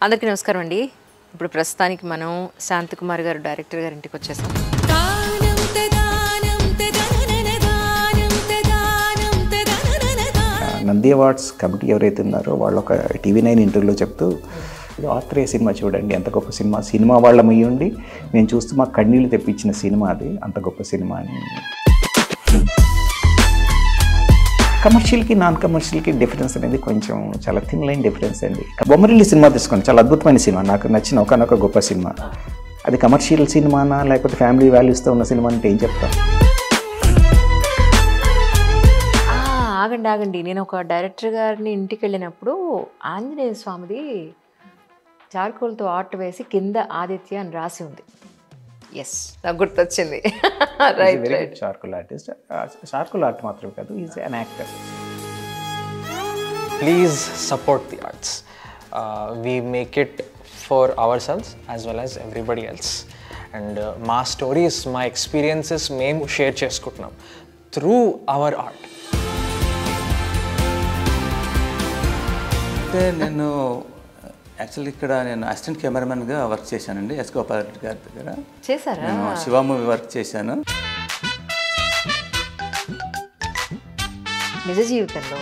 అందరికీ నమస్కారం అండి. ఇప్పుడు ప్రస్తుతానికి మనం శాంతకుమార్ గారు డైరెక్టర్ గారి ఇంటికి వచ్చేసాం. నంది అవార్డ్స్ కమిటీ ఎవరైతే ఉన్నారో వాళ్ళు ఒక TV9 ఇంటర్వ్యూలో చెప్తూ ఆత్రేయ సినిమా చూడండి ఎంత గొప్ప సినిమా, సినిమా వాళ్ళ ఉండి నేను చూస్తూ మాకు కన్నీళ్ళు తెప్పించిన సినిమా అది, అంత గొప్ప సినిమా అని. కమర్షియల్కి నాన్ కమర్షియల్కి డిఫరెన్స్ అనేది కొంచెం చాలా థిన్ లైన్ డిఫరెన్స్ అండి. బొమ్మరిల్లి సినిమా తీసుకోండి, చాలా అద్భుతమైన సినిమా, నాకు నచ్చిన ఒకనొక గొప్ప సినిమా. అది కమర్షియల్ సినిమానా లేకపోతే ఫ్యామిలీ వాల్యూస్తో ఉన్న సినిమా అంటే ఏం చెప్తాం? ఆగండి, నేను ఒక డైరెక్టర్ గారిని ఇంటికి వెళ్ళినప్పుడు ఆంజనేయ స్వామిది చార్కోల్తో ఆర్ట్ వేసి కింద ఆదిత్య అని రాసి ఉంది. ఎస్, నాకు గుర్తొచ్చింది. Right. Charcoal artist, charcoal art మాత్రమే కాదు, is an actor. Please support the arts. We make it for ourselves as well as everybody else. And మా stories, my experiences మేము షేర్ చేసుకుంటున్నాం through our art. అంటే నేను actually ఇక్కడ నేను assistant కెమెరామెన్గా work చేశానండి ఎస్ గోపాల్ రెడ్డి గారి దగ్గర. చేశారా? నేను శివ మూవీ వర్క్ చేశాను. నిజ జీవితంలో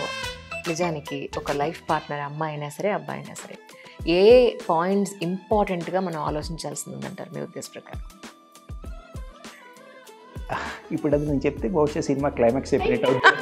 నిజానికి ఒక లైఫ్ పార్ట్నర్ అమ్మాయి అయినా సరే అబ్బాయి అయినా సరే ఏ పాయింట్స్ ఇంపార్టెంట్గా మనం ఆలోచించాల్సింది ఉందంటారు మీ ఉద్దేశ ప్రకారం? ఇప్పుడు అది నేను చెప్తే బహుశా సినిమా క్లైమాక్స్ చెప్పినట్టు అవుతుంది.